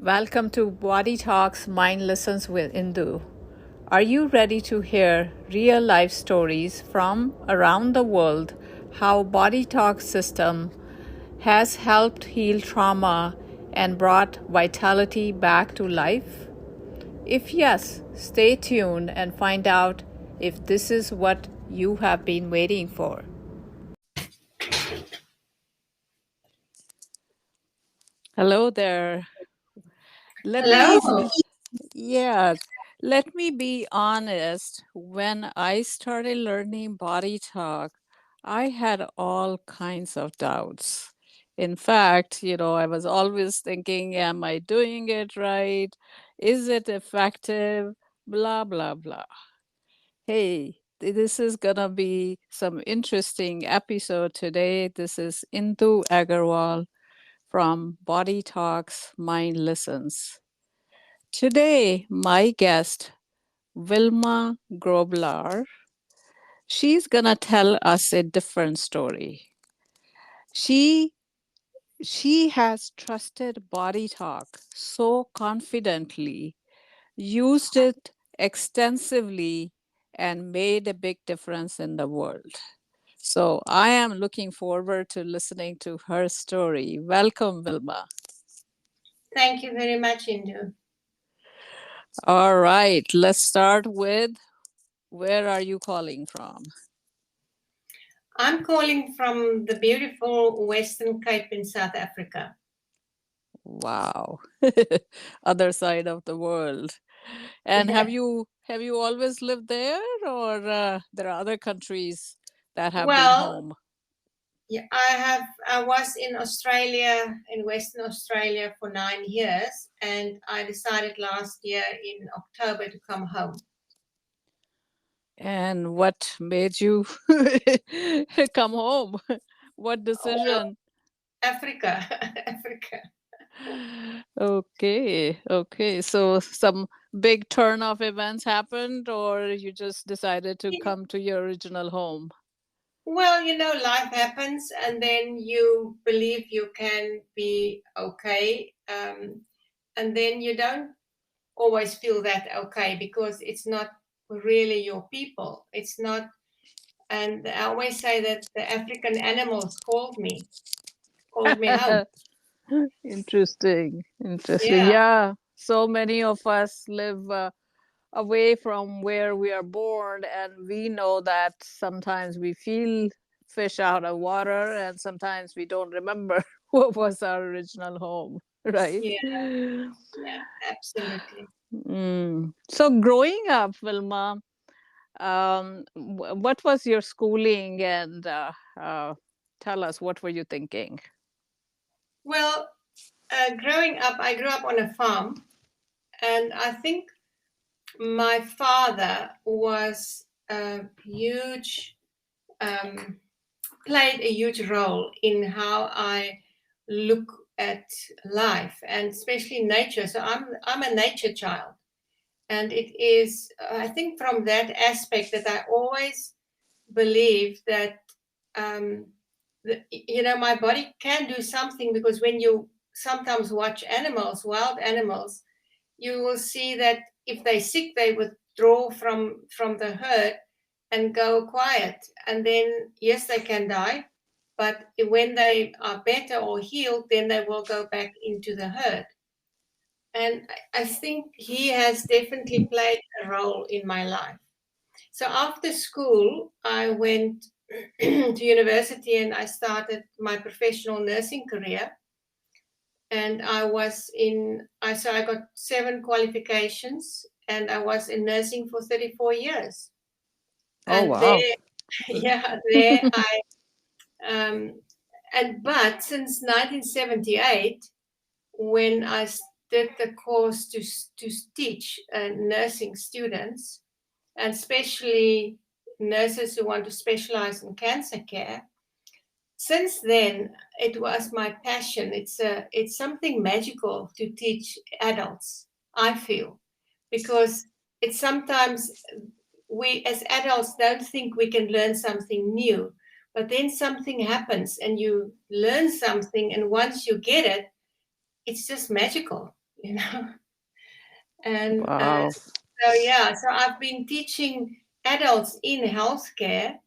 Welcome to Body Talks Mind Lessons with Indu. Are you ready to hear real life stories from around the world how Body Talk system has helped heal trauma and brought vitality back to life? If yes, stay tuned and find out if this is what you have been waiting for. Hello there. Let me Hello. Let me be honest. When I started learning body talk, I had all kinds of doubts. In fact, I was always thinking, am I doing it right? Is it effective? Blah, blah, blah. Hey, this is gonna be some interesting episode today. This is Indu Agarwal from Body Talks Mind Listens. Today, my guest, Wilma Groblar, she's gonna tell us a different story. She she has trusted Body Talk so confidently, used it extensively, and made a big difference in the world. So I am looking forward to listening to her story. Welcome, Wilma. Thank you very much, Indu. All right, let's start with where are you calling from? I'm calling from the beautiful Western Cape in South Africa. Wow. Other side of the world. And have you always lived there, or there are other countries that have been Well, home? yeah, I was in Australia, in Western Australia for 9 years, and I decided last year in October to come home. And what made you come home? What Well, decision? Africa, Africa. Okay, okay. So some big turn of events happened, or you just decided to come to your original home? Well, life happens, and then you believe you can be okay, and then you don't always feel that okay because it's not really your people. It's not, and I always say that the African animals called me home. Interesting, interesting. Yeah, Yeah, so many of us live away from where we are born, and we know that sometimes we feel fish out of water, and sometimes we don't remember what was our original home, right? yeah, yeah, absolutely. So, growing up, Wilma, what was your schooling, and tell us what were you thinking? Well, growing up, I grew up on a farm, and I think my father was a huge um, played a huge role in how I look at life and especially nature. So I'm a nature child, and it is I think from that aspect that I always believe that um, my body can do something, because when you sometimes watch animals, wild animals, you will see that if they're sick, they withdraw from the herd and go quiet. And then, yes, they can die, but when they are better or healed, then they will go back into the herd. And I think he has definitely played a role in my life. So after school, I went to university and I started my professional nursing career. And I got 7 qualifications, and I was in nursing for 34 years. Oh, And wow. there, yeah, there I, um, but since 1978, when I did the course to teach nursing students, and especially nurses who want to specialize in cancer care, since then it was my passion. It's something magical to teach adults, I feel, because it's sometimes we as adults don't think we can learn something new, but then something happens and you learn something, and once you get it, it's just magical. you know. And Wow. so, yeah, so I've been teaching adults in healthcare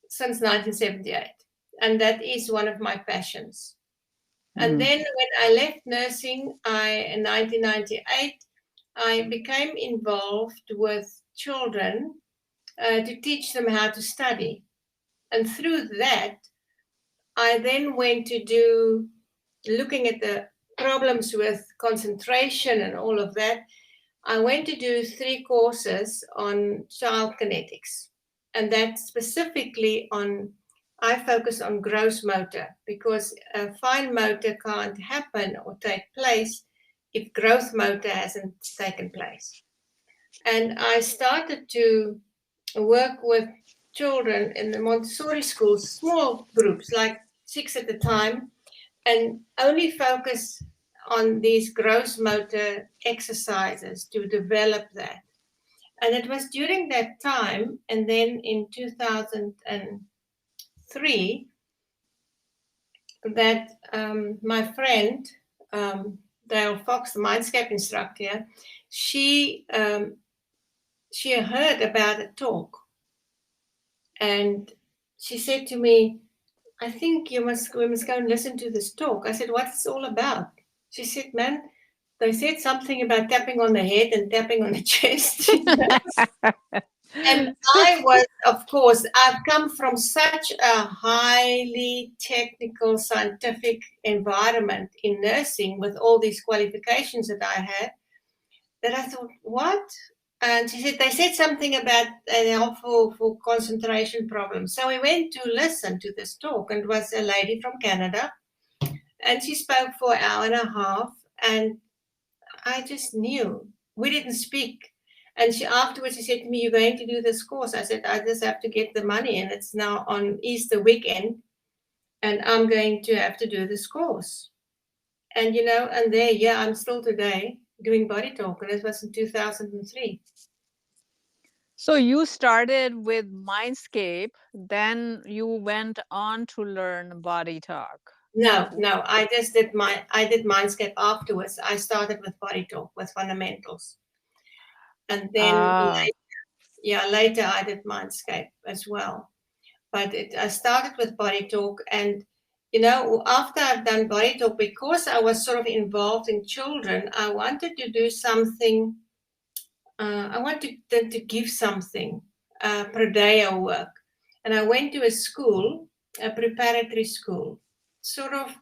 since 1978. And that is one of my passions. And Mm. then when I left nursing, in 1998, I became involved with children to teach them how to study. And through that, I then went to do looking at the problems with concentration and all of that. I went to do 3 courses on child kinetics, and that specifically on, I focus on gross motor because fine motor can't happen or take place if growth motor hasn't taken place. And I started to work with children in the Montessori schools, small groups, like 6 at a time, and only focus on these gross motor exercises to develop that. And it was during that time, and then in 2003, that my friend, Dale Fox, the Mindscape instructor, she heard about a talk, and she said to me, I think we must go and listen to this talk. I said, what's it all about? She said, man, they said something about tapping on the head and tapping on the chest. And I was, of course, I've come from such a highly technical, scientific environment in nursing with all these qualifications that I had, that I thought, what? And she said, they said something about helpful for concentration problems. So we went to listen to this talk, and it was a lady from Canada. And she spoke for an hour and a half, and I just knew. We didn't speak. And afterwards she said to me, you're going to do this course. I said, I just have to get the money, and it's now on Easter weekend, and I'm going to have to do this course. And, and there, yeah, I'm still today doing BodyTalk, and it was in 2003. So you started with Mindscape, then you went on to learn BodyTalk. No, I did Mindscape afterwards. I started with BodyTalk, with fundamentals. And then Ah. later I did Mindscape as well. But I started with BodyTalk, and after I've done BodyTalk, because I was sort of involved in children, I wanted to do something. I wanted to give something, Prodeo work, and I went to a school, a preparatory school, sort of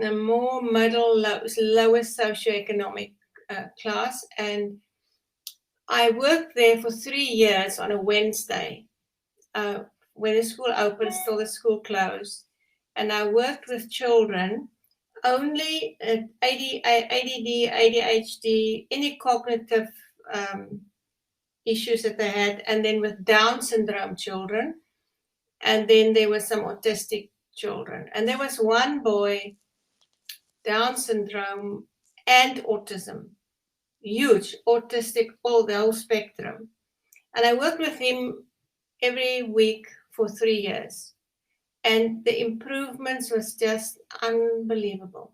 a more middle, lower socioeconomic class, and I worked there for 3 years on a Wednesday. When the school opened, still the school closed. And I worked with children only ADD, ADHD, any cognitive issues that they had, and then with Down syndrome children. And then there were some autistic children. And there was one boy, Down syndrome and autism, huge, autistic, the whole spectrum. And I worked with him every week for 3 years. And the improvements was just unbelievable.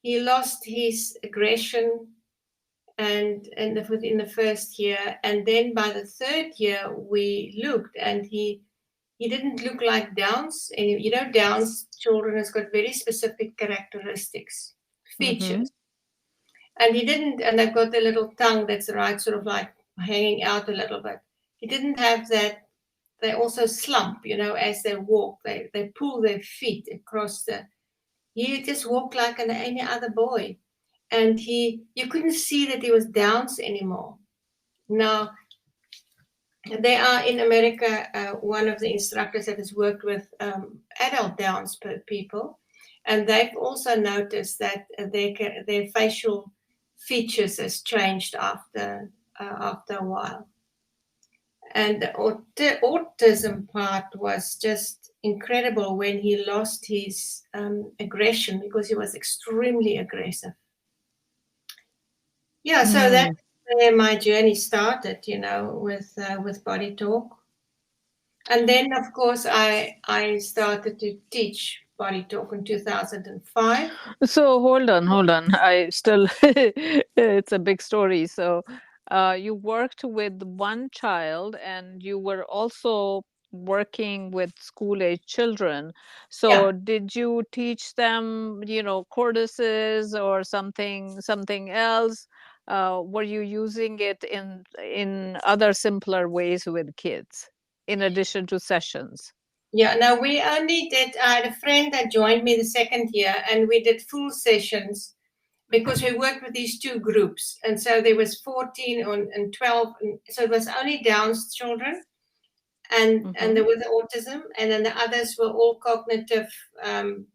He lost his aggression in the first year, and then by the third year we looked, and he didn't look like Downs. And Downs children has got very specific characteristics, features, and he didn't. And they've got the little tongue that's right, sort of like hanging out a little bit. He didn't have that. They also slump, as they walk. They pull their feet across he just walked like any other boy. And you couldn't see that he was Downs anymore. Now, they are in America, one of the instructors that has worked with adult Downs people. And they've also noticed that their facial features has changed after a while. And the autism part was just incredible when he lost his aggression, because he was extremely aggressive. Yeah, so that's where my journey started, with BodyTalk. And then, of course, I started to teach Body Talk in 2005. So hold on. I still, it's a big story. So, you worked with one child and you were also working with school age children. Yeah, So, did you teach them, courtesies or something else? Were you using it in other simpler ways with kids in addition to sessions? yeah. No, we only did. I had a friend that joined me the second year, and we did full sessions because we worked with these two groups, and so there was 14 and 12, and so it was only Down's children, and Mm-hmm. there was autism, and then the others were all cognitive um,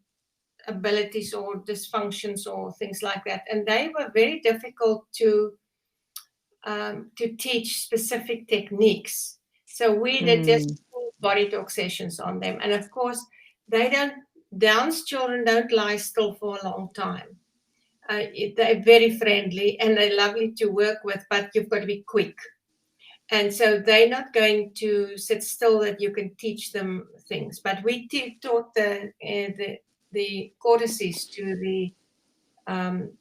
abilities or dysfunctions or things like that, and they were very difficult to teach specific techniques. So we did just Mm. full body talk sessions on them. And of course, they don't, Down's children don't lie still for a long time. They're very friendly and they're lovely to work with, but you've got to be quick. And so they're not going to sit still that you can teach them things. But we taught the courtesies um,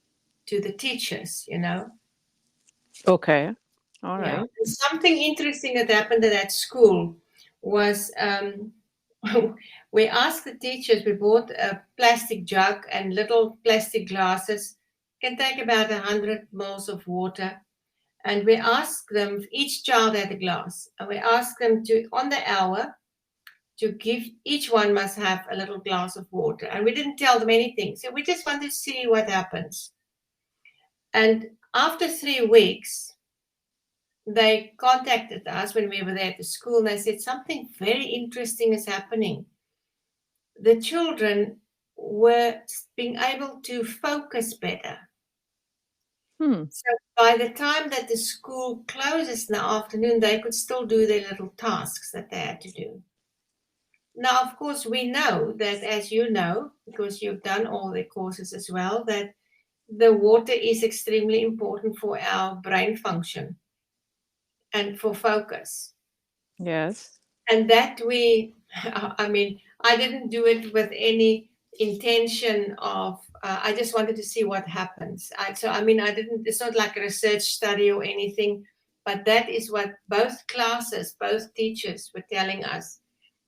to the teachers, you know. Okay. All Yeah. right. Something interesting that happened at that school was we asked the teachers, we bought a plastic jug and little plastic glasses, can take about 100 mils of water. And we asked them, each child had a glass, and we asked them to, on the hour, to give each one must have a little glass of water. And we didn't tell them anything. So we just wanted to see what happens. And after 3 weeks, they contacted us when we were there at the school and they said something very interesting is happening. The children were being able to focus better. Hmm. So by the time that the school closes in the afternoon, they could still do their little tasks that they had to do. Now, of course, we know that, as you know, because you've done all the courses as well, that the water is extremely important for our brain function and for focus. Yes. And that we I mean, I didn't do it with any intention of I just wanted to see what happens. So I mean, I didn't, it's not like a research study or anything, but that is what both classes, both teachers were telling us.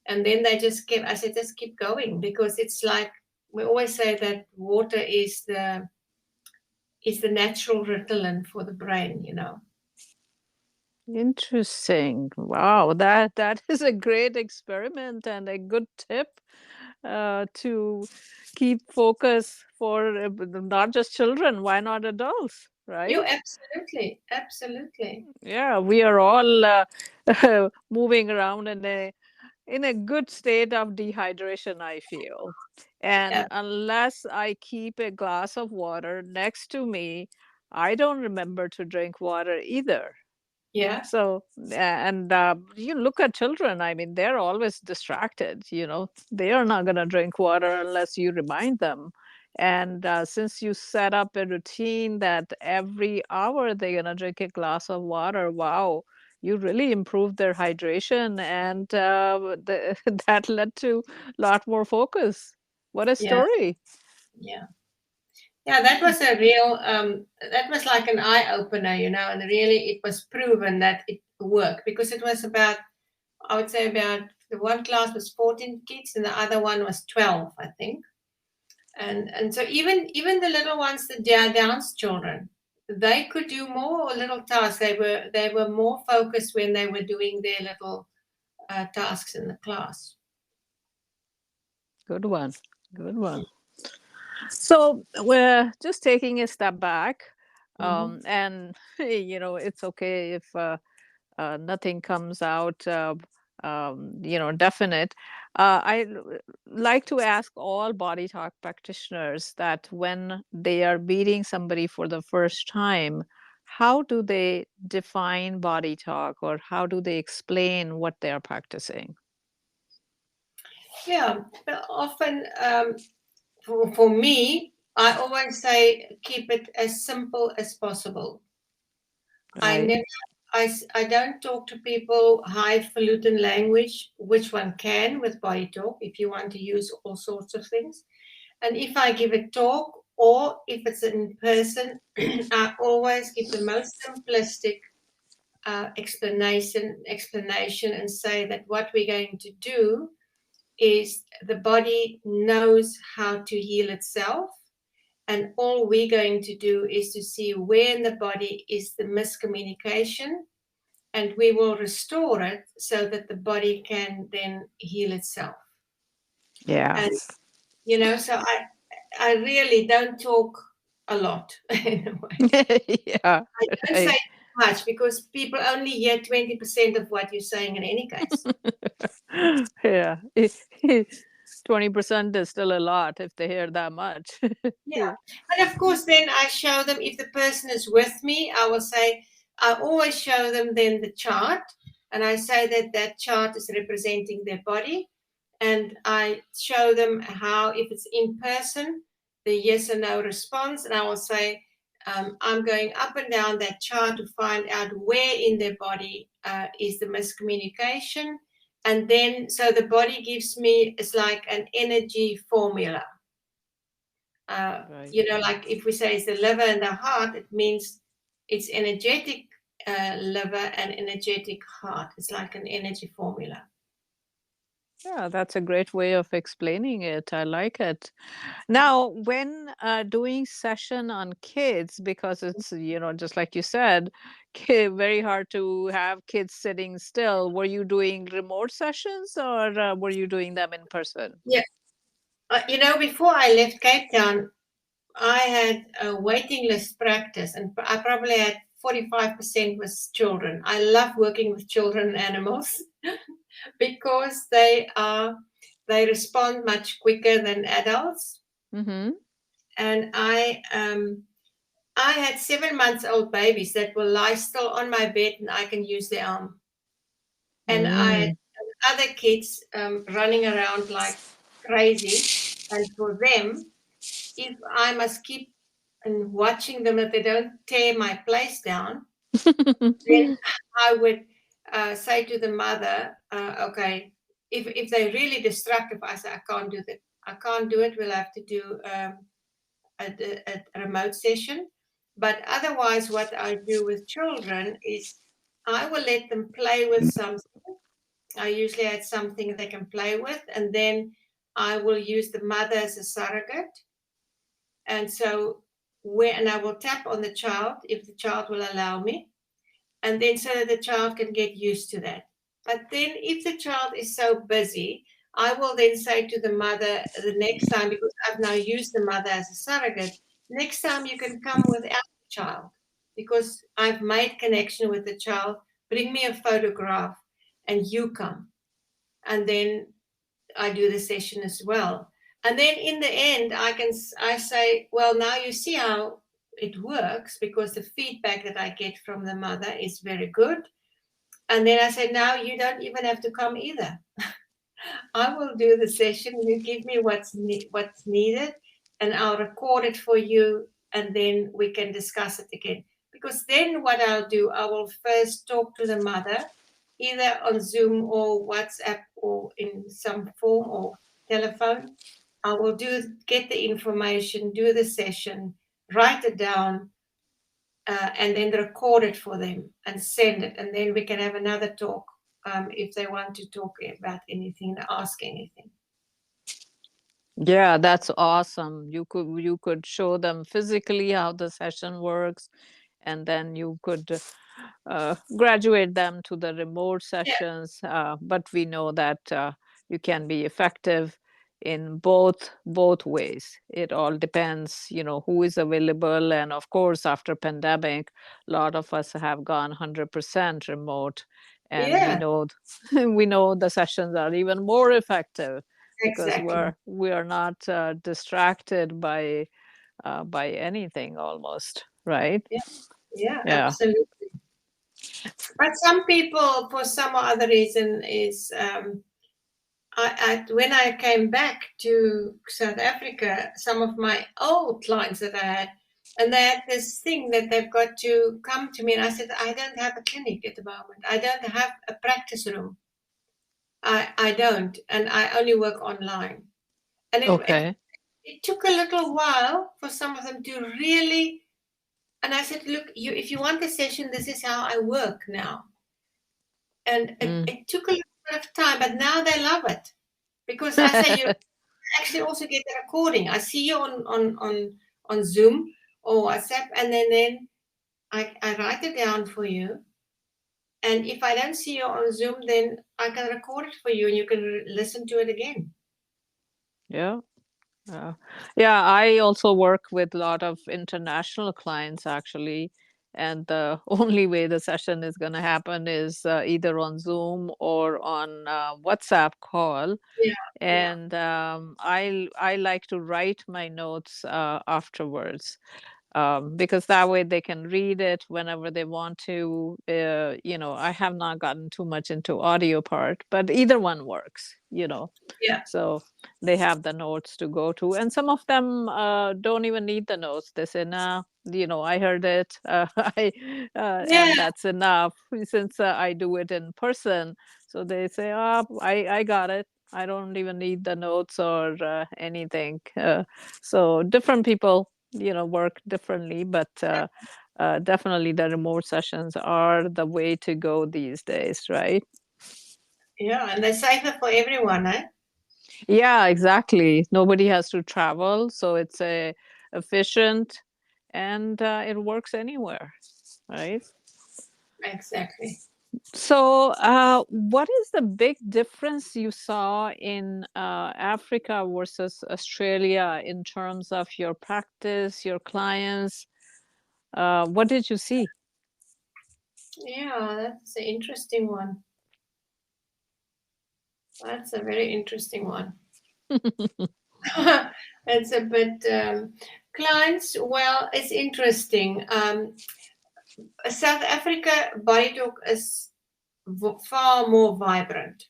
And then they just kept, I said, just keep going, because it's like we always say that water is the natural Ritalin for the brain, you know. Interesting. Wow, that is a great experiment and a good tip to keep focus for not just children, why not adults, You right? absolutely, absolutely. Yeah, we are all moving around in a good state of dehydration, I feel. And Yeah, unless I keep a glass of water next to me, I don't remember to drink water either. yeah, So, and you look at children, I mean, they're always distracted, they are not going to drink water unless you remind them. And since you set up a routine that every hour they're going to drink a glass of water, wow, you really improved their hydration. And that led to a lot more focus. What a yeah, story. yeah. Yeah, that was a real, that was like an eye opener, you know, and really it was proven that it worked, because it was about, I would say about, the one class was 14 kids and the other one was 12, I think. And so even the little ones, the Downs children, they could do more little tasks. They were more focused when they were doing their little tasks in the class. Good one. Good one. So we're just taking a step back, Mm-hmm. and it's okay if nothing comes out, definite. Like to ask all body talk practitioners that when they are meeting somebody for the first time, how do they define body talk or how do they explain what they are practicing? Yeah, but often for me, I always say keep it as simple as possible. I Right? never I don't talk to people highfalutin language, which one can with body talk if you want to use all sorts of things. And if I give a talk or if it's in person, I always give the most simplistic explanation and say that what we're going to do is the body knows how to heal itself, and all we're going to do is to see where in the body is the miscommunication, and we will restore it so that the body can then heal itself. Yeah. And so I really don't talk a lot in a way. Yeah, I don't say right. much because people only hear 20% of what you're saying in any case. Yeah. 20% is still a lot if they hear that much. Yeah. And of course, then I show them if the person is with me, I will say, I always show them then the chart. And I say that that chart is representing their body. And I show them how, if it's in person, the yes or no response. And I will say, I'm going up and down that chart to find out where in their body is the miscommunication. And then, so the body gives me, it's like an energy formula. Right. Like if we say it's the liver and the heart, it means it's energetic liver and energetic heart. It's like an energy formula. Yeah, that's a great way of explaining it. I like it. Now, when doing session on kids, because it's, just like you said, very hard to have kids sitting still, were you doing remote sessions or were you doing them in person? Yeah. Before I left Cape Town, I had a waiting list practice, and I probably had 45% was children. I love working with children and animals because they respond much quicker than adults. Mm-hmm. And I had 7 months old babies that will lie still on my bed and I can use their arm. And I had Mm. other kids running around like crazy. And for them, if I must keep and watching them that they don't tear my place down, then I would say to the mother, okay, if they're really destructive, I say, I can't do that. I can't do it. We'll have to do a remote session. But otherwise, what I do with children is I will let them play with something. I usually had something they can play with, and then I will use the mother as a surrogate. And so, and I will tap on the child if the child will allow me, and then so that the child can get used to that. But then, if the child is so busy, I will then say to the mother the next time, because I've now used the mother as a surrogate, next time you can come without the child because I've made connection with the child. Bring me a photograph and you come. And then I do the session as well. And then in the end, I say, well, now you see how it works because the feedback that I get from the mother is very good. And then I say, now you don't even have to come either. I will do the session. You give me what's needed, and I'll record it for you, and then we can discuss it again. Because then what I'll do, I will first talk to the mother, either on Zoom or WhatsApp or in some form or telephone. I will get the information, do the session, write it down, and then record it for them and send it, and then we can have another talk if they want to talk about anything, ask anything. Yeah, that's awesome. You could show them physically how the session works, and then you could graduate them to the remote Yeah, sessions. But we know that you can be effective in both ways. It all depends, who is available, and of course, after pandemic, a lot of us have gone 100% remote, and we yeah, know we know the sessions are even more effective because exactly. we are not distracted by anything almost, right? Yeah, yeah, Yeah. absolutely. But some people, for some other reason, is when I came back to South Africa, some of my old clients that I had, And they had this thing that they've got to come to me. And I said, I don't have a clinic at the moment. I don't have a practice room. I don't. And I only work online. And Okay. it took a little while for some of them to really. And I said, look, if you want a session, this is how I work now. And Mm. it took a little bit of time, but now they love it. Because I say, you actually also get the recording. I see you on Zoom or WhatsApp, and then I write it down for you. And if I don't see you on Zoom, then I can record it for you and you can listen to it again. Yeah. Yeah. Yeah, I also work with a lot of international clients actually. And the only way the session is going to happen is either on Zoom or on WhatsApp call. Yeah, yeah, And I like to write my notes afterwards, because that way they can read it whenever they want to. I have not gotten too much into audio part, but either one works. yeah, So they have the notes to go to, and some of them don't even need the notes. They say, "Nah, I heard it, and yeah, that's enough." Since I do it in person, so they say, "Oh, I got it. I don't even need the notes or anything." So different people, work differently, but definitely the remote sessions are the way to go these days, right? yeah. And they're safer for everyone, eh? Yeah, exactly. Nobody has to travel, so it's a efficient, and it works anywhere, right? Exactly. So, what is the big difference you saw in Africa versus Australia in terms of your practice, your clients? What did you see? Yeah, that's an interesting one. That's a very interesting one. It's a bit clients. Well, it's interesting. South Africa body talk is far more vibrant.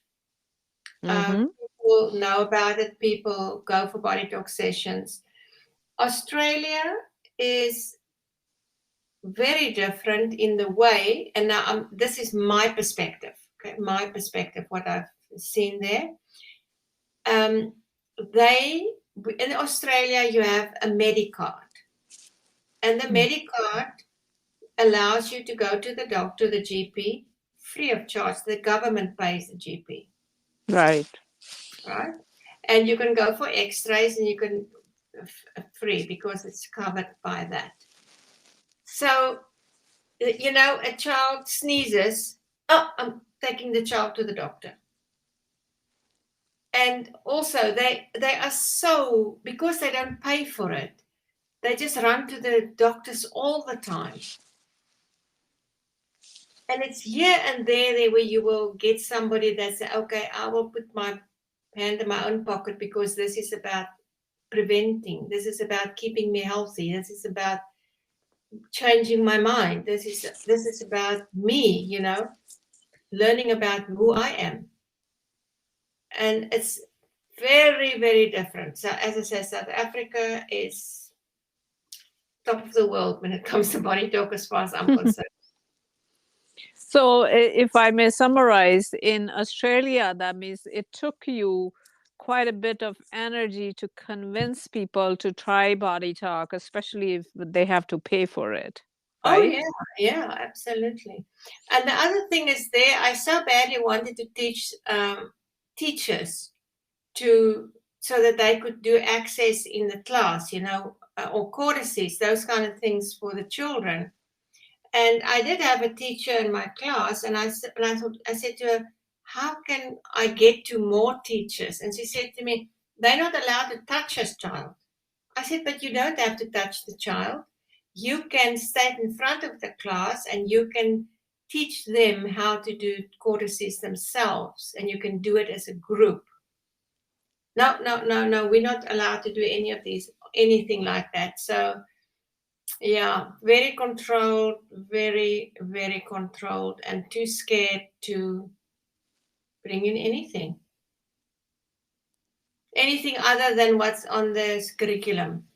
Mm-hmm. People know about it. People go for body talk sessions. Australia is very different in the way, and now this is my perspective. Okay, my perspective, what I've seen there. Um, they in Australia, you have a Medicard, and the Medicard allows you to go to the doctor, the GP, free of charge. The government pays the GP, Right. right? And you can go for X-rays, and you can free because it's covered by that. So a child sneezes. Oh, I'm taking the child to the doctor. And also, they are so, because they don't pay for it, they just run to the doctors all the time. And it's here and there where you will get somebody that say, okay, I will put my hand in my own pocket because this is about preventing. This is about keeping me healthy. This is about changing my mind. This is about me, learning about who I am. And it's very, very different. So as I said, South Africa is top of the world when it comes to body talk as far as I'm concerned. So, if I may summarize, in Australia, that means it took you quite a bit of energy to convince people to try Body Talk, especially if they have to pay for it, Oh right? yeah, yeah, absolutely. And the other thing is there, I so badly wanted to teach teachers to so that they could do access in the class, or courtesies, those kind of things for the children. And I did have a teacher in my class, and I said to her, "How can I get to more teachers?" And she said to me, "They're not allowed to touch a child." I said, "But you don't have to touch the child. You can stand in front of the class and you can teach them how to do courtesies themselves, and you can do it as a group." No, no, no, no. We're not allowed to do anything like that. So yeah, very controlled, very, very controlled, and too scared to bring in anything other than what's on the curriculum.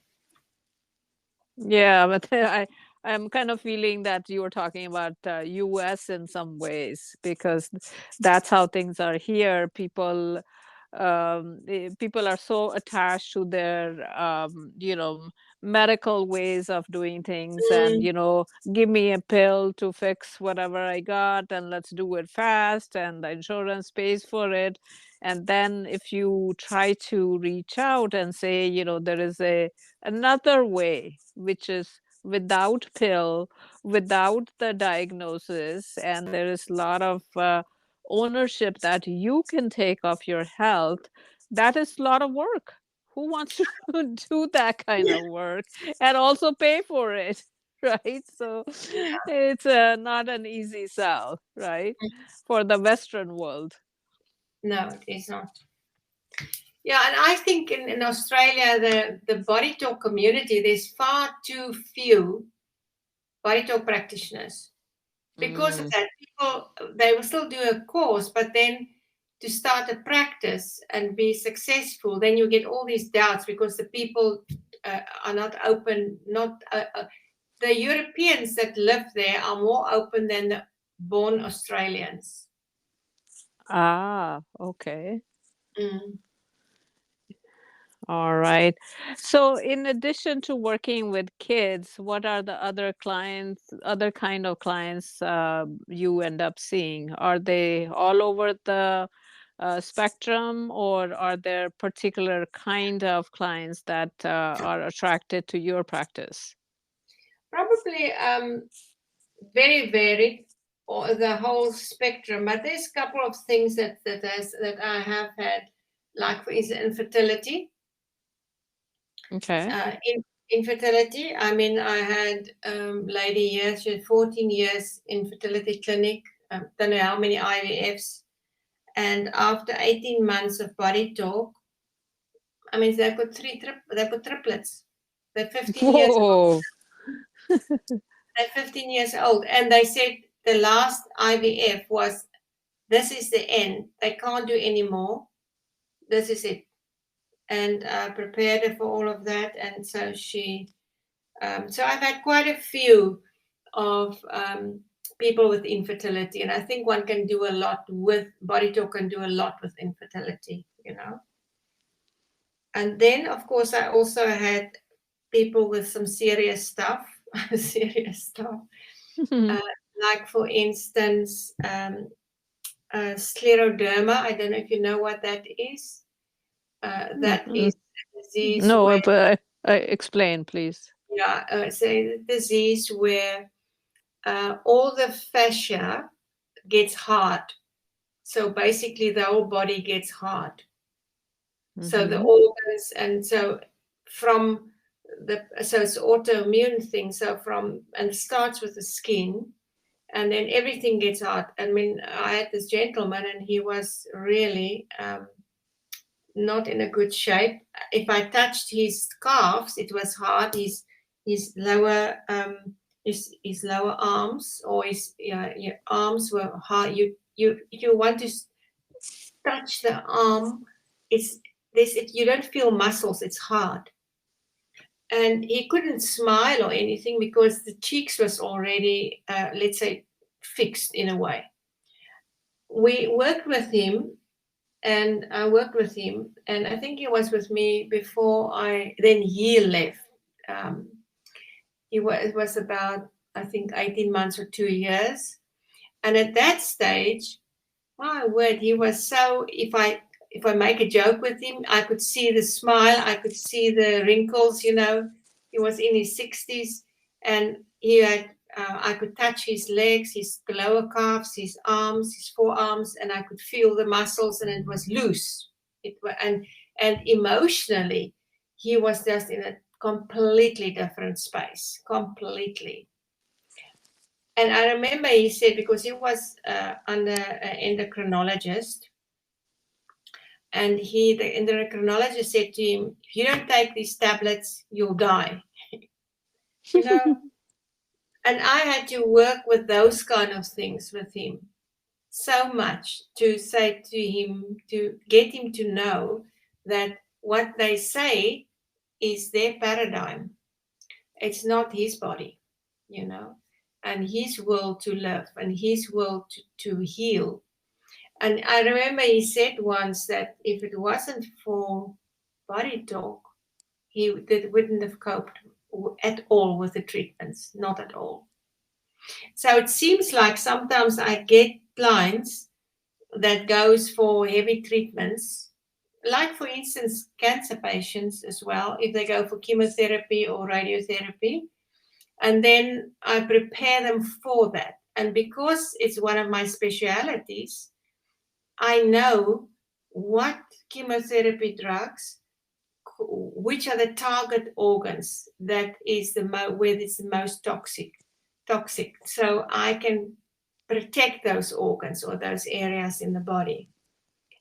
Yeah, but I'm kind of feeling that you were talking about US in some ways because that's how things are here. People are so attached to their medical ways of doing things, and Mm, give me a pill to fix whatever I got, and let's do it fast, and the insurance pays for it. And then if you try to reach out and say, there is a another way, which is without pill, without the diagnosis, and there is a lot of ownership that you can take of your health, that is a lot of work. Who wants to do that kind of work and also pay for it? Right? So it's not an easy sell, right? For the Western world. no, it is not. Yeah, and I think in Australia, the body talk community, there's far too few body talk practitioners. Because of Mm. that, people they will still do a course, but then to start a practice and be successful, then you get all these doubts because the people are not open. Not the Europeans that live there are more open than the born Australians. Ah, okay. Mm. All right. So, in addition to working with kids, what are the other kind of clients you end up seeing? Are they all over the spectrum, or are there particular kind of clients that are attracted to your practice? Probably very varied, or the whole spectrum. But there's a couple of things that I have had, like for instance, infertility. Okay. Infertility. I mean, I had lady here. She had 14 years infertility clinic. Don't know how many IVFs. And after 18 months of body talk, I mean, they've got triplets. They're 15 years old. Whoa. They're 15 years old, and they said the last IVF was, "This is the end. They can't do anymore. This is it." And prepared her for all of that, and so she. So I've had quite a few of people with infertility, and I think one can do a lot with body talk. Can do a lot with infertility, you know. And then, of course, I also had people with some serious stuff, serious stuff, uh, like for instance, scleroderma. I don't know if you know what that is. That is a disease No, where, but explain, please. yeah, it's a disease where all the fascia gets hard. So basically, the whole body gets hard. So the Mm-hmm. organs, and so from so it's autoimmune thing. So and it starts with the skin, and then everything gets hard. I mean, I had this gentleman, and he was really not in a good shape. If I touched his calves, it was hard. His lower his lower arms, or his, yeah, your arms were hard. You if you want to touch the arm, it's this. You don't feel muscles. It's hard, and he couldn't smile or anything because the cheeks was already, let's say, fixed in a way. We worked with him, and I worked with him, and I think he was with me before then he left. Um, it was about, I think, 18 months or 2 years, and at that stage, my word, he was so. If I make a joke with him, I could see the smile, I could see the wrinkles. He was in his 60s, and he had. I could touch his legs, his lower calves, his arms, his forearms, and I could feel the muscles, and it was loose. And emotionally, he was just in a completely different space, completely. And I remember he said, because he was under an endocrinologist, and the endocrinologist said to him, "If you don't take these tablets, you'll die." You know, and I had to work with those kind of things with him so much, to say to him, to get him to know that what they say is their paradigm. It's not his body, you know, and his will to live and his will to heal. And I remember he said once that if it wasn't for body talk, wouldn't have coped at all with the treatments, not at all. So it seems like sometimes I get clients that goes for heavy treatments, like for instance cancer patients as well, if they go for chemotherapy or radiotherapy, and then I prepare them for that. And because it's one of my specialities, I know what chemotherapy drugs, which are the target organs that is where it's the most toxic. So I can protect those organs or those areas in the body.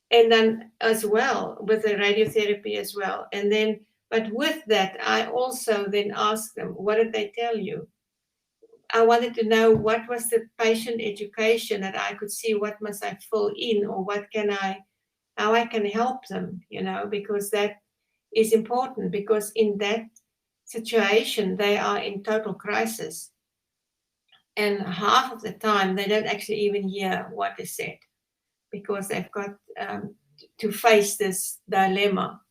And then as well with the radiotherapy as well. And then, but with that, I also then ask them, what did they tell you? I wanted to know what was the patient education that I could see what must I fill in or what can I, how I can help them, you know, because that is important because in that situation they are in total crisis and half of the time they don't actually even hear what is said because they've got to face this dilemma.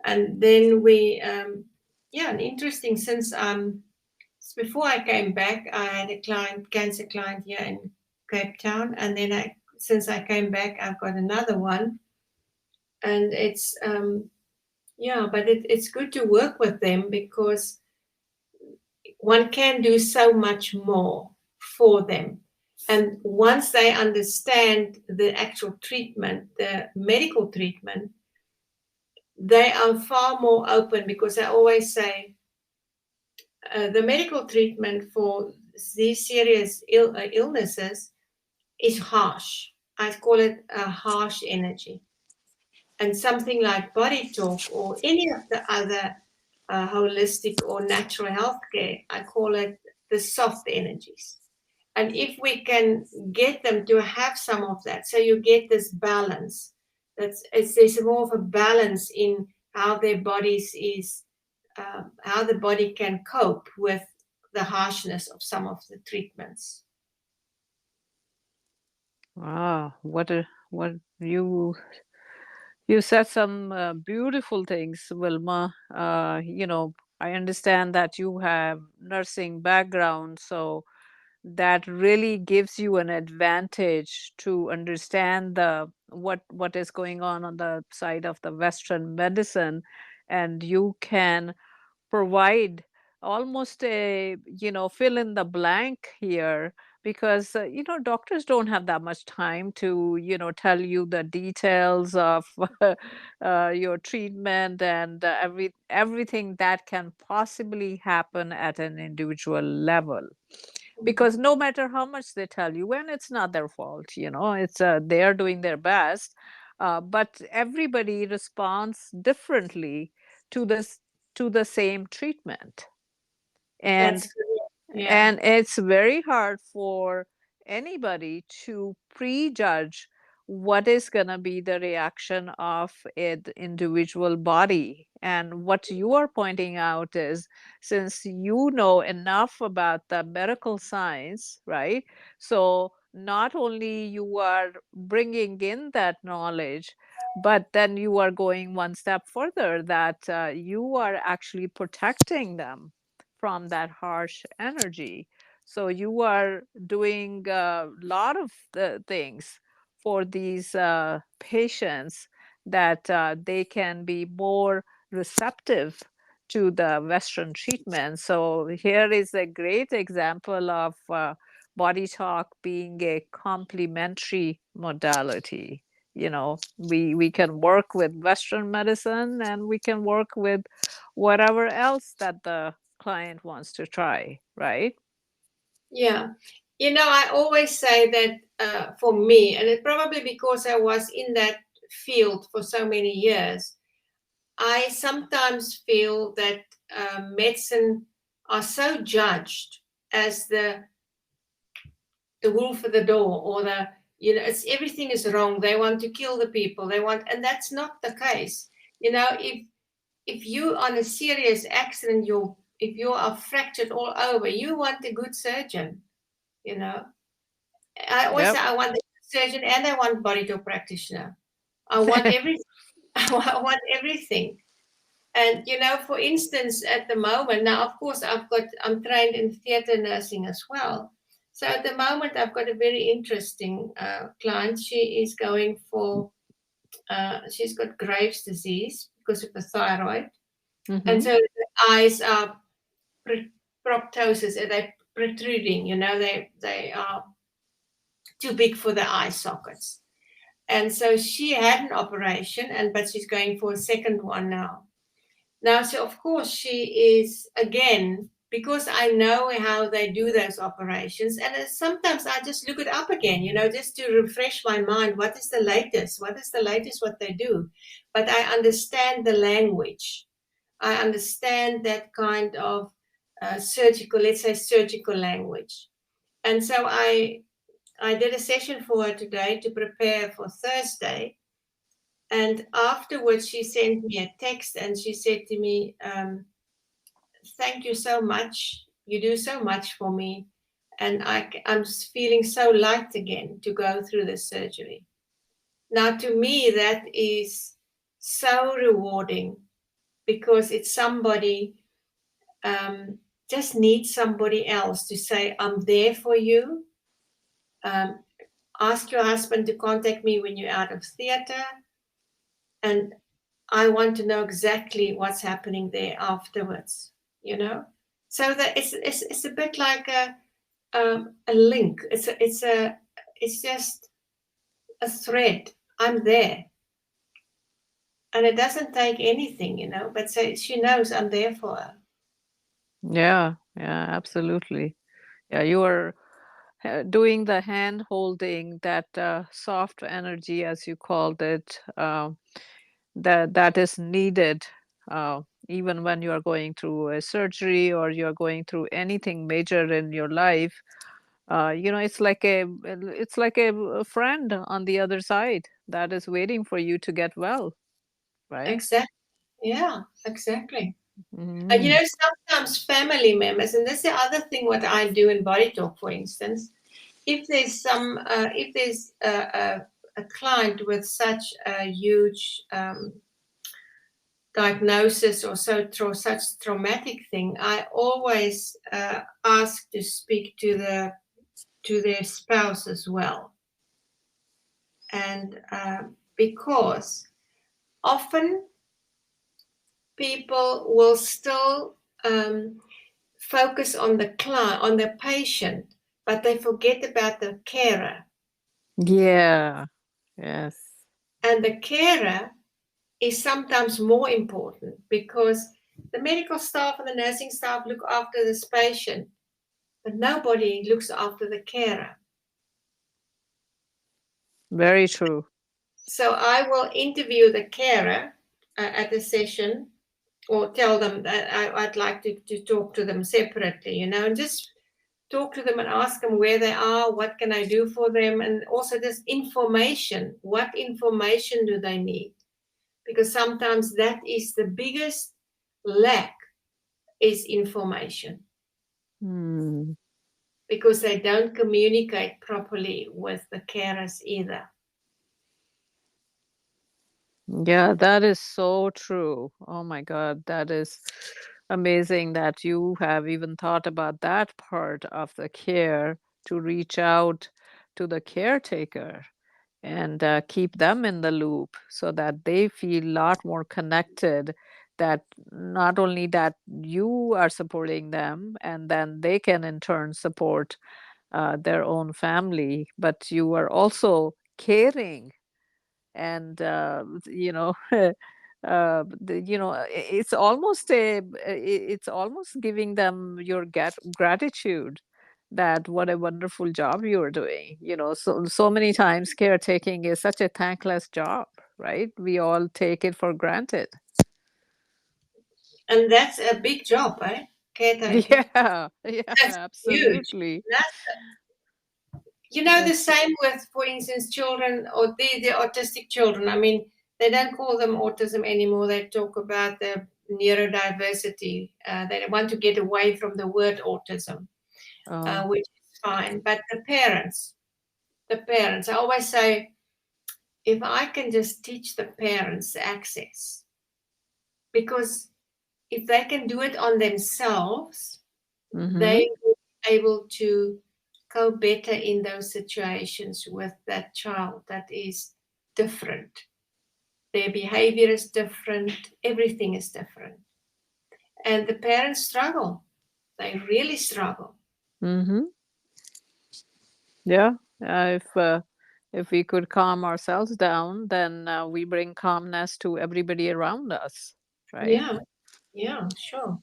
And then yeah, and interesting since before I came back, I had a cancer client here in Cape Town, and then since I came back, I've got another one, and it's yeah, but it's good to work with them because one can do so much more for them. And once they understand the actual treatment, the medical treatment, they are far more open because I always say the medical treatment for these serious illnesses is harsh. I call it a harsh energy. And something like body talk or any of the other holistic or natural healthcare, I call it the soft energies. And if we can get them to have some of that, so you get this balance, there's more of a balance in how their bodies is, how the body can cope with the harshness of some of the treatments. Wow, what you said some beautiful things, Wilma. I understand that you have nursing background, so that really gives you an advantage to understand the what is going on the side of the Western medicine, and you can provide almost a fill in the blank here because doctors don't have that much time to tell you the details of your treatment and everything that can possibly happen at an individual level, because no matter how much they tell you, and it's not their fault, it's they are doing their best, but everybody responds differently to this to the same treatment. That's and correct. Yeah. and it's very hard for anybody to prejudge what is going to be the reaction of an individual body. And what you are pointing out is, since you know enough about the medical science, right? So not only you are bringing in that knowledge, but then you are going one step further, that you are actually protecting them from that harsh energy. So you are doing a lot of things for these patients, that they can be more receptive to the Western treatment. So here is a great example of body talk being a complementary modality. We can work with Western medicine, and we can work with whatever else that the client wants to try, right? Yeah. You know, I always say that for me, and it probably because I was in that field for so many years, I sometimes feel that medicine are so judged as the wolf at the door, or it's everything is wrong. They want to kill the people. And that's not the case. You know, if you on a serious accident, if you are fractured all over, you want a good surgeon, you know. I always say Yep. I want a good surgeon and I want body talk practitioner. I want everything. I want everything. And for instance, at the moment, now of course I'm trained in theatre nursing as well. So at the moment, I've got a very interesting client. She is going for she's got Graves' disease because of the thyroid, and Mm-hmm. so the eyes are proptosis, and they're protruding. They are too big for the eye sockets, and so she had an operation, but she's going for a second one now. Now, so of course, she is again, because I know how they do those operations. And sometimes I just look it up again, just to refresh my mind. What is the latest? What is the latest what they do? But I understand the language. I understand that kind of surgical, let's say surgical language. And so I did a session for her today to prepare for Thursday. And afterwards, she sent me a text and she said to me, thank you so much. You do so much for me. And I'm feeling so light again to go through the surgery. Now, to me, that is so rewarding because it's somebody just needs somebody else to say, I'm there for you. Um, ask your husband to contact me when you're out of theater. And I want to know exactly what's happening there afterwards, So that it's a bit like a link. It's just a thread. I'm there, and it doesn't take anything, But so she knows I'm there for her. Yeah, yeah, absolutely. Yeah, you are doing the hand holding, that soft energy, as you called it, that is needed, uh, even when you are going through a surgery or you are going through anything major in your life. It's like a friend on the other side that is waiting for you to get well, right? Exactly. Yeah. Exactly. And Mm. sometimes family members, and that's the other thing what I do in Body Talk, for instance. If there's a client with such a huge diagnosis or such traumatic thing, I always ask to speak to their spouse as well, and because often people will still focus on the client, on the patient, but they forget about the carer, Yeah. Yes. and the carer is sometimes more important because the medical staff and the nursing staff look after this patient, but nobody looks after the carer. Very true. So I will interview the carer at the session or tell them that I'd like to talk to them separately, and just talk to them and ask them where they are, what can I do for them, and also this information. What information do they need? Because sometimes that is the biggest lack is information Hmm. because they don't communicate properly with the carers either. Yeah, that is so true. Oh my God, that is amazing that you have even thought about that part of the care, to reach out to the caretaker and keep them in the loop so that they feel a lot more connected, that not only that you are supporting them and then they can in turn support their own family, but you are also caring. And it's almost it's almost giving them your gratitude, that what a wonderful job you're doing. So many times caretaking is such a thankless job, right? We all take it for granted. And that's a big job, eh? Caretaking. Yeah, yeah, That's huge. absolutely. The Yes. same with, for instance, children or the autistic children. I mean, they don't call them autism anymore. They talk about the neurodiversity. They want to get away from the word autism, Oh. which is fine. But the parents, I always say, if I can just teach the parents access, because if they can do it on themselves, Mm-hmm. they will be able to go better in those situations with that child that is different. Their behavior is different, everything is different. And the parents struggle. They really struggle. Mm-hmm. Yeah. If we could calm ourselves down, then we bring calmness to everybody around us, right? Yeah, yeah, sure.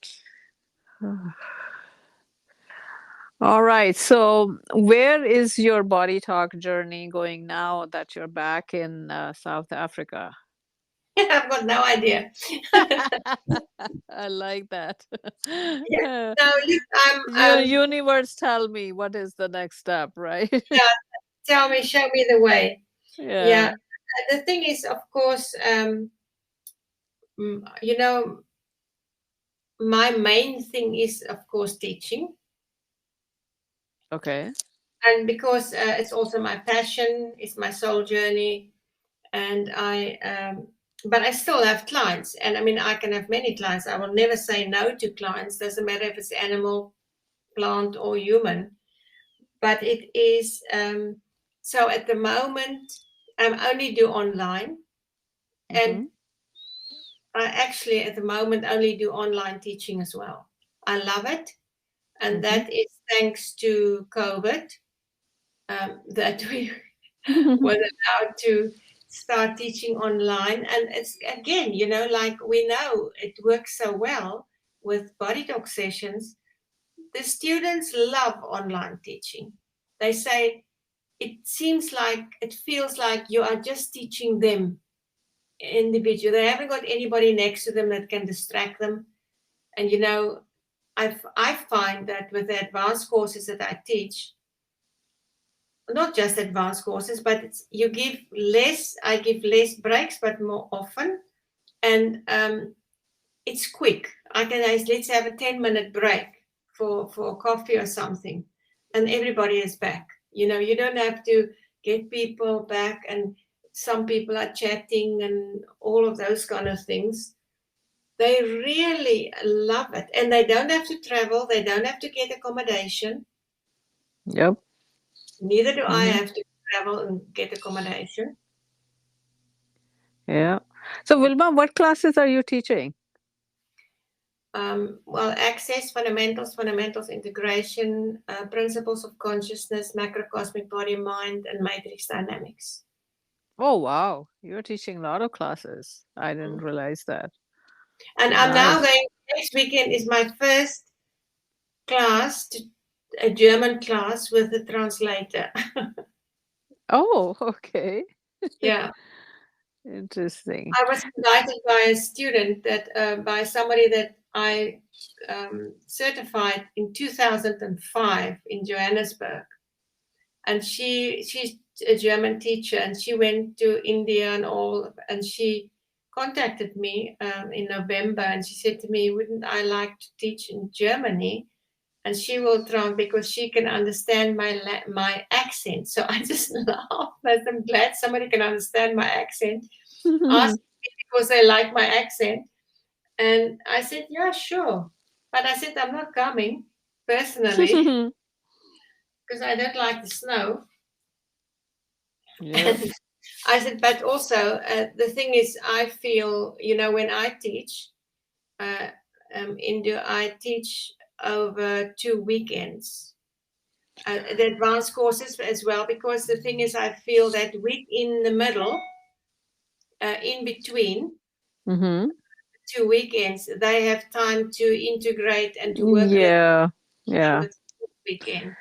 All right. So, where is your body talk journey going now that you're back in South Africa? I've got no idea. I like that. Yeah. No, look, Universe, tell me what is the next step, right? yeah, tell me, show me the way. Yeah. Yeah. The thing is, of course, you know, my main thing is, of course, teaching. Okay. And because it's also my passion, it's my soul journey. And but I still have clients. And I mean, I can have many clients. I will never say no to clients. Doesn't matter if it's animal, plant, or human. But it is, so at the moment, I only do online. And Mm-hmm. I actually, at the moment, only do online teaching as well. I love it. And Mm-hmm. that is thanks to COVID, that we were allowed to start teaching online. And it's, again, like we know it works so well with body talk sessions. The students love online teaching. They say it feels like you are just teaching them individual. They haven't got anybody next to them that can distract them. And I find that with the advanced courses that I teach, not just advanced courses, but I give less breaks, but more often. And it's quick. Let's have a 10-minute break for coffee or something. And everybody is back. You don't have to get people back, and some people are chatting and all of those kind of things. They really love it. And they don't have to travel, they don't have to get accommodation. Yep. Neither do I Mm-hmm. have to travel and get accommodation. Yeah. So, Wilma, what classes are you teaching? Well, access, fundamentals, integration, principles of consciousness, macrocosmic body, mind, and matrix dynamics. Oh, wow. You're teaching a lot of classes. I didn't Mm. realize that. And I'm now Nice. going, next weekend is my first class, a German class with a translator. Oh, okay. Yeah. Interesting. I was invited by a student by somebody that I certified in 2005 in Johannesburg. And she's a German teacher, and she went to India and all, and she contacted me in November, and she said to me, "Wouldn't I like to teach in Germany?" And she will try because she can understand my accent. So I just laughed. I'm glad somebody can understand my accent. Ask me because they like my accent, and I said, "Yeah, sure," but I said I'm not coming personally because I don't like the snow. Yep. I said, but also the thing is, I feel, when I teach uh, India, I teach over 2 weekends, the advanced courses as well, because the thing is, I feel that week in the middle, in between Mm-hmm. 2 weekends, they have time to integrate and to work a little Yeah. bit on Yeah. the weekend.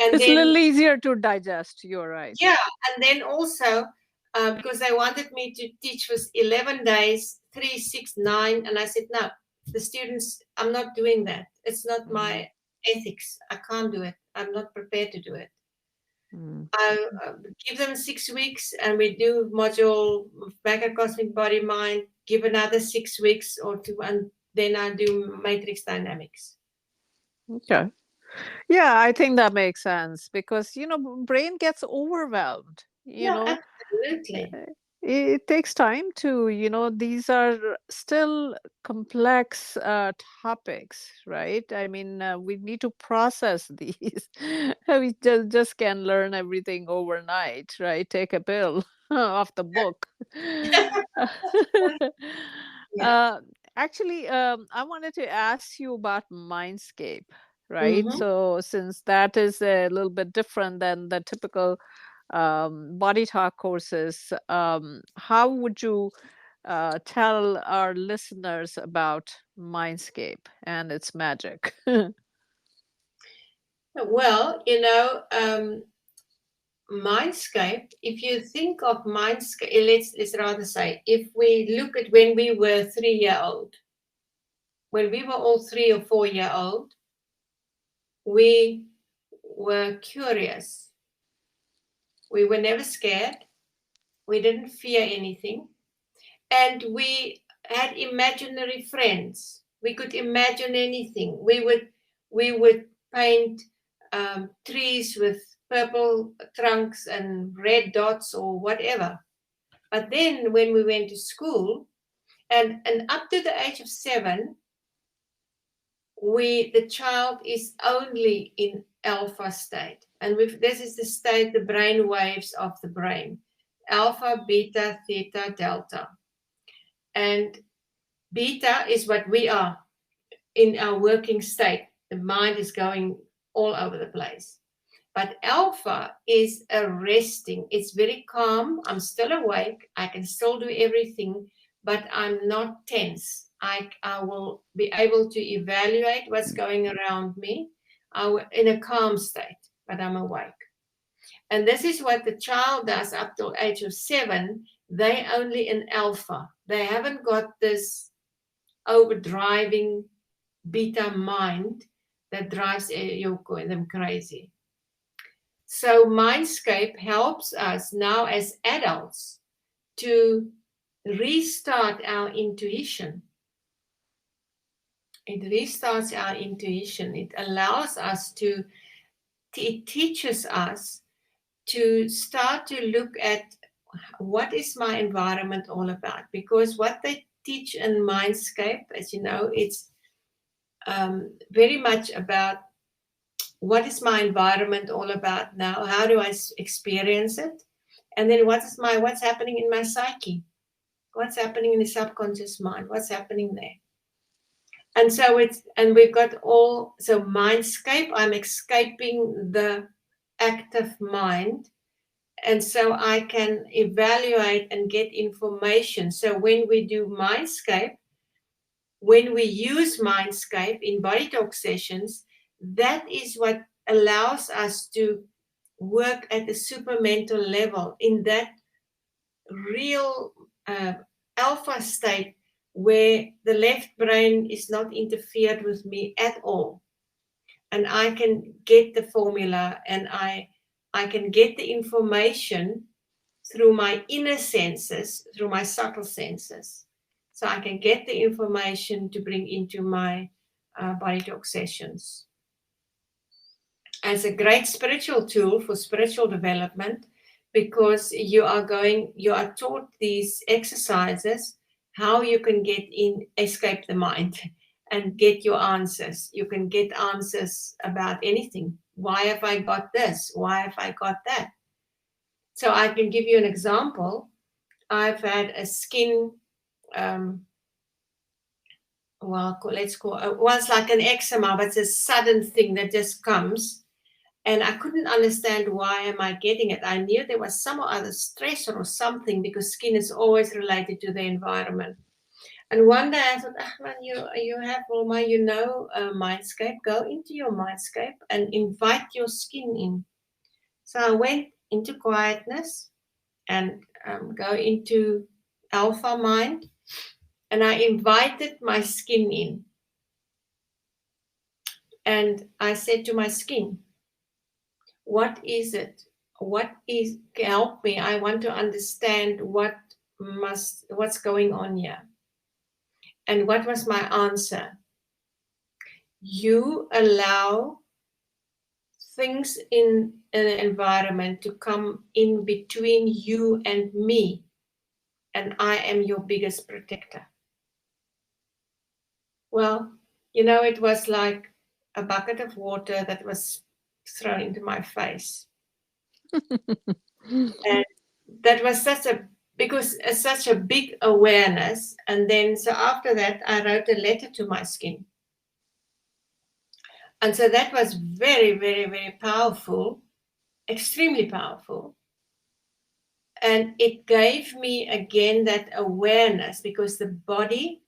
And It's a then little easier to digest. You're right. yeah, and then also because they wanted me to teach for 11 days, 3, 6, 9, and I said, no, the students, I'm not doing that. It's not Mm, my ethics. I can't do it. I'm not prepared to do it. mm, I give them 6 weeks, and we do module macrocosmic body mind. Give another 6 weeks or two, and then I do matrix dynamics. Okay. Yeah, I think that makes sense because, brain gets overwhelmed, Yeah, absolutely. it takes time to, these are still complex topics, right? I mean, we need to process these. We just can't learn everything overnight, right? Take a pill off the book. Yeah. uh, Actually, I wanted to ask you about Mindscape, right? Mm-hmm. So, since that is a little bit different than the typical body talk courses, how would you tell our listeners about Mindscape and its magic? Well, Mindscape, if you think of Mindscape, let's rather say, if we look at when we were 3 year old, when we were all 3 or 4 year old, we were curious. We were never scared. We didn't fear anything. And we had imaginary friends. We could imagine anything. We would paint trees with purple trunks and red dots or whatever. But then when we went to school, and up to the age of 7, the child is only in alpha state, and this is the state, the brain waves of the brain: alpha, beta, theta, delta. And beta is what we are in our working state. The mind is going all over the place. But alpha is a resting. It's very calm. I'm still awake. I can still do everything, but I'm not tense. I will be able to evaluate what's going around me. In a calm state, but I'm awake. And this is what the child does up till age of 7. They only in alpha. They haven't got this overdriving beta mind that drives them crazy. So Mindscape helps us now as adults to restart our intuition. It restarts our intuition. It allows us it teaches us to start to look at what is my environment all about. Because what they teach in Mindscape, as you know, it's very much about what is my environment all about now? How do I experience it? And then what's happening in my psyche? What's happening in the subconscious mind? What's happening there? And so we've got so Mindscape, I'm escaping the active mind. And so I can evaluate and get information. So when we do Mindscape, when we use Mindscape in BodyTalk sessions, that is what allows us to work at the supermental level in that real alpha state where the left brain is not interfered with me at all. And I can get the formula, and I can get the information through my inner senses, through my subtle senses. So I can get the information to bring into my body talk sessions. As a great spiritual tool for spiritual development, because you are taught these exercises, how you can escape the mind and get your answers. You can get answers about anything. Why have I got this? Why have I got that? So I can give you an example. I've had a skin, um, let's call it, well, it's like an eczema, but it's a sudden thing that just comes. And I couldn't understand why am I getting it. I knew there was some other stressor or something, because skin is always related to the environment. And one day I thought, man, you have, Wilma, Mindscape. Go into your Mindscape and invite your skin in. So I went into quietness and go into alpha mind, and I invited my skin in. And I said to my skin, what is it? Help me? I want to understand what's going on here. And what was my answer? You allow things in an environment to come in between you and me, and I am your biggest protector. Well, it was like a bucket of water that was thrown into my face. And that was such a big awareness. And then, so after that, I wrote a letter to my skin. And so that was very, very, very powerful, extremely powerful. And it gave me again that awareness, because the body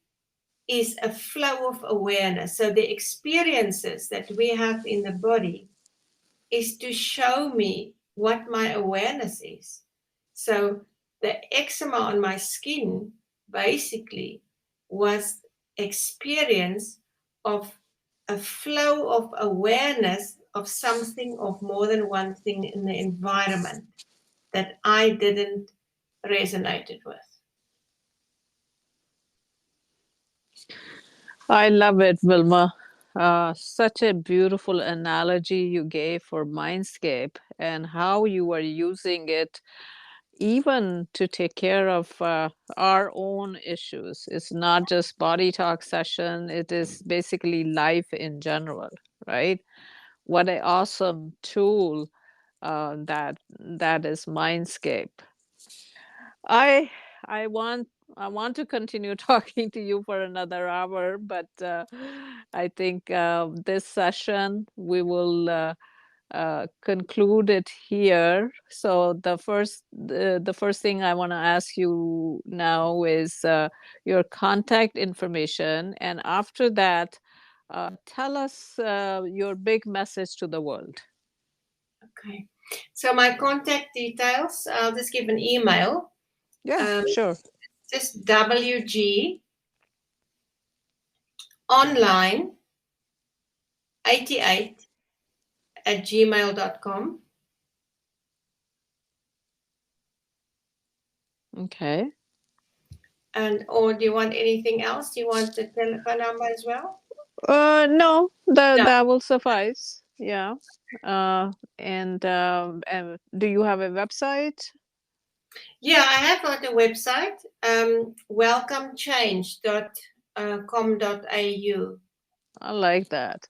is a flow of awareness. So the experiences that we have in the body is to show me what my awareness is. So the eczema on my skin basically was experience of a flow of awareness of something, of more than one thing in the environment that I didn't resonate with. I love it, Wilma. Such a beautiful analogy you gave for Mindscape and how you are using it even to take care of our own issues. It's not just body talk session, it is basically life in general, right? What an awesome tool that is Mindscape. I I want to continue talking to you for another hour, but I think this session we will conclude it here. So the first thing I want to ask you now is your contact information, and after that, tell us your big message to the world. Okay. So my contact details, I'll just give an email. Yeah, Um, sure. just WG online 88 at gmail.com. Okay. Or do you want anything else? Do you want the telephone number as well? No, No. that will suffice. Yeah. And do you have a website? Yeah, I have got a website, welcomechange.com.au. I like that.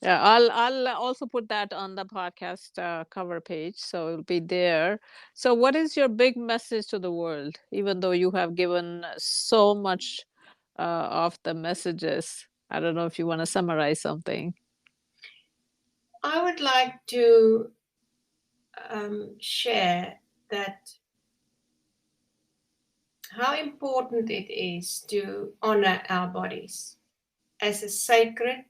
Yeah, I'll also put that on the podcast cover page, so it'll be there. So, what is your big message to the world? Even though you have given so much of the messages, I don't know if you want to summarize something. I would like to share that how important it is to honor our bodies as a sacred,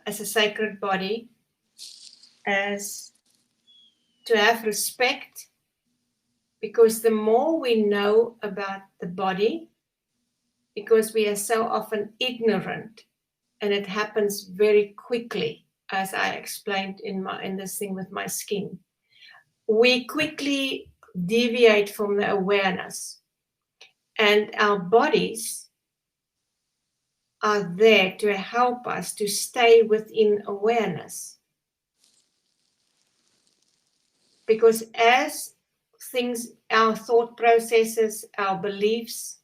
as a sacred body, as to have respect, because the more we know about the body, because we are so often ignorant, and it happens very quickly, as I explained in this thing with my skin, we quickly deviate from the awareness, and our bodies are there to help us to stay within awareness. Because as things, our thought processes, our beliefs,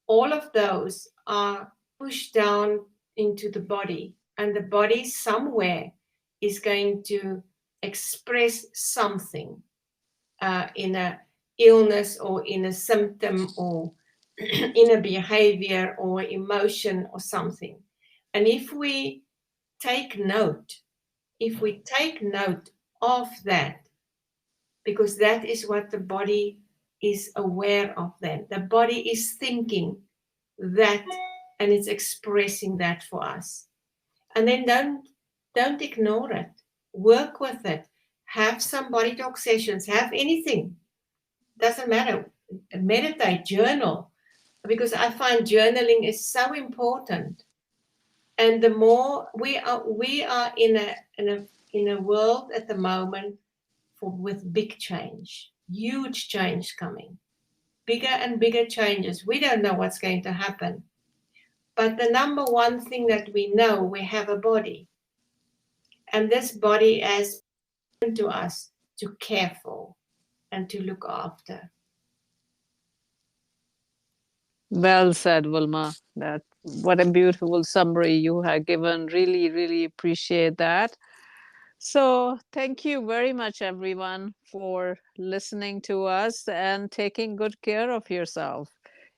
all of those are pushed down into the body, and the body somewhere is going to express something in a illness or in a symptom or in a behavior or emotion or something. And if we take note of that, because that is what the body is aware of, then the body is thinking that, and it's expressing that for us. And then don't ignore it. Work with it. Have some body talk sessions. Have anything. Doesn't matter. Meditate, journal, because I find journaling is so important. And the more we are in a world at the moment with big change, huge change coming. bigger and bigger changes. We don't know what's going to happen. But the number one thing that we know, we have a body. And this body has been to us to care for and to look after. Well said, Wilma. That what a beautiful summary you have given. Really, really appreciate that. So, thank you very much, everyone, for listening to us and taking good care of yourself.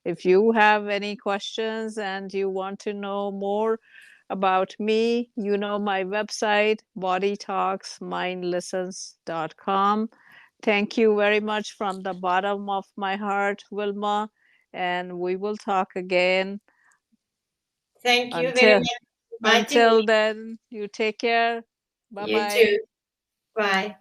If you have any questions and you want to know more about me, you know my website, bodytalksmindlistens.com. Thank you very much from the bottom of my heart, Wilma, and we will talk again. Thank you very Until much for inviting me. until then, you take care. Bye You bye. too. Bye.